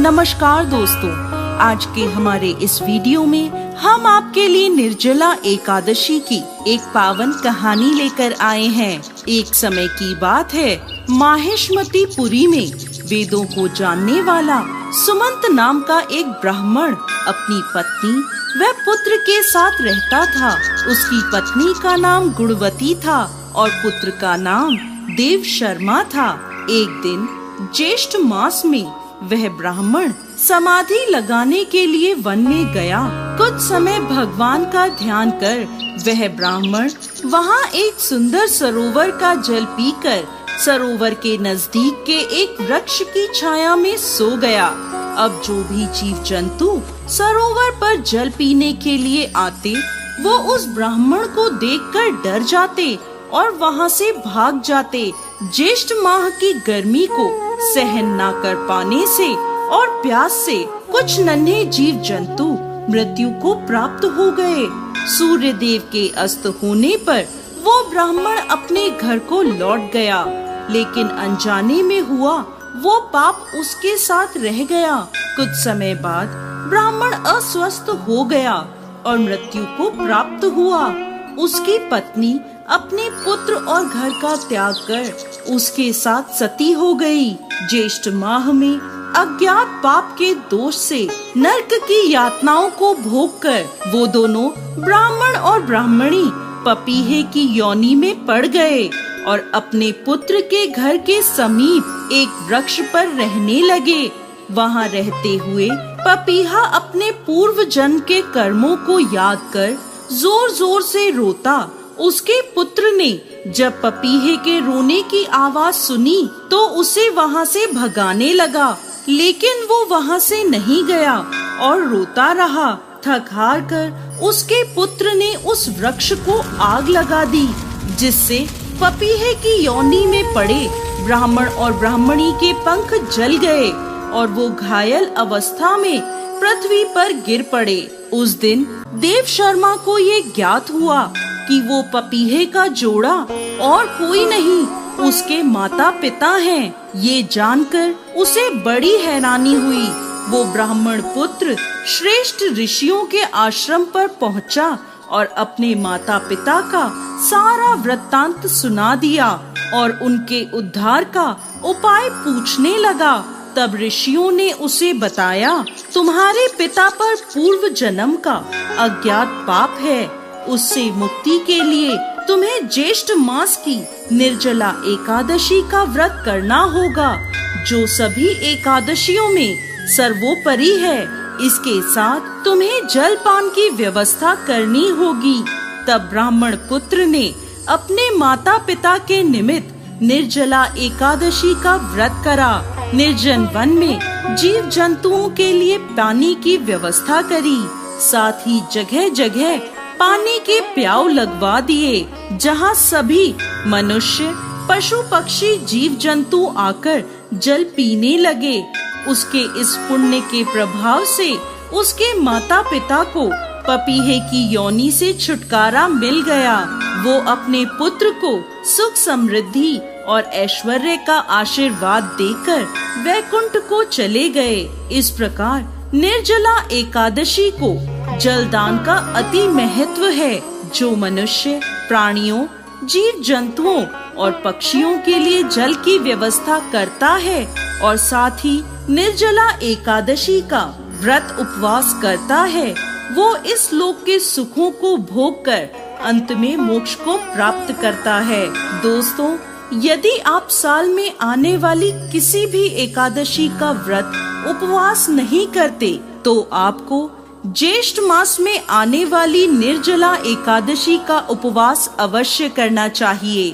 नमस्कार दोस्तों, आज के हमारे इस वीडियो में हम आपके लिए निर्जला एकादशी की एक पावन कहानी लेकर आए हैं। एक समय की बात है, माहेश्मतीपुरी में वेदों को जानने वाला सुमंत नाम का एक ब्राह्मण अपनी पत्नी व पुत्र के साथ रहता था। उसकी पत्नी का नाम गुणवती था और पुत्र का नाम देव शर्मा था। एक दिन ज्येष्ठ मास में वह ब्राह्मण समाधि लगाने के लिए वन में गया। कुछ समय भगवान का ध्यान कर वह ब्राह्मण वहाँ एक सुंदर सरोवर का जल पीकर सरोवर के नजदीक के एक वृक्ष की छाया में सो गया। अब जो भी जीव जंतु सरोवर पर जल पीने के लिए आते, वो उस ब्राह्मण को देखकर डर जाते और वहाँ से भाग जाते। ज्येष्ठ माह की गर्मी को सहन न कर पाने से और प्यास से कुछ नन्हे जीव जंतु मृत्यु को प्राप्त हो गए। सूर्य देव के अस्त होने पर वो ब्राह्मण अपने घर को लौट गया, लेकिन अनजाने में हुआ वो पाप उसके साथ रह गया। कुछ समय बाद ब्राह्मण अस्वस्थ हो गया और मृत्यु को प्राप्त हुआ। उसकी पत्नी अपने पुत्र और घर का त्याग कर उसके साथ सती हो गई। ज्येष्ठ माह में अज्ञात पाप के दोष से नरक की यातनाओं को भोग कर वो दोनों ब्राह्मण और ब्राह्मणी पपीहे की योनि में पड़ गए और अपने पुत्र के घर के समीप एक वृक्ष पर रहने लगे। वहाँ रहते हुए पपीहा अपने पूर्व जन्म के कर्मों को याद कर जोर जोर से रोता। उसके पुत्र ने जब पपीहे के रोने की आवाज सुनी तो उसे वहाँ से भगाने लगा, लेकिन वो वहाँ से नहीं गया और रोता रहा। थक हार कर उसके पुत्र ने उस वृक्ष को आग लगा दी, जिससे पपीहे की योनि में पड़े ब्राह्मण और ब्राह्मणी के पंख जल गए और वो घायल अवस्था में पृथ्वी पर गिर पड़े। उस दिन देव शर्मा को ये ज्ञात हुआ कि वो पपीहे का जोड़ा और कोई नहीं, उसके माता पिता हैं। ये जानकर उसे बड़ी हैरानी हुई। वो ब्राह्मण पुत्र श्रेष्ठ ऋषियों के आश्रम पर पहुंचा और अपने माता पिता का सारा वृत्तांत सुना दिया और उनके उद्धार का उपाय पूछने लगा। तब ऋषियों ने उसे बताया, तुम्हारे पिता पर पूर्व जन्म का अज्ञात पाप है। उससे मुक्ति के लिए तुम्हें ज्येष्ठ मास की निर्जला एकादशी का व्रत करना होगा, जो सभी एकादशियों में सर्वोपरि है। इसके साथ तुम्हें जलपान की व्यवस्था करनी होगी। तब ब्राह्मण पुत्र ने अपने माता पिता के निमित्त निर्जला एकादशी का व्रत करा। निर्जन वन में जीव जंतुओं के लिए पानी की व्यवस्था करी। साथ ही जगह जगह पानी के प्याऊ लगवा दिए, जहाँ सभी मनुष्य पशु पक्षी जीव जंतु आकर जल पीने लगे। उसके इस पुण्य के प्रभाव से उसके माता पिता को पपीहे की योनि से छुटकारा मिल गया। वो अपने पुत्र को सुख समृद्धि और ऐश्वर्य का आशीर्वाद देकर वैकुंठ को चले गए। इस प्रकार निर्जला एकादशी को जलदान का अति महत्व है, जो मनुष्य प्राणियों जीव जंतुओं और पक्षियों के लिए जल की व्यवस्था करता है और साथ ही निर्जला एकादशी का व्रत उपवास करता है, वो इस लोक के सुखों को भोग कर अंत में मोक्ष को प्राप्त करता है। दोस्तों, यदि आप साल में आने वाली किसी भी एकादशी का व्रत उपवास नहीं करते, तो आपको ज्येष्ठ मास में आने वाली निर्जला एकादशी का उपवास अवश्य करना चाहिए।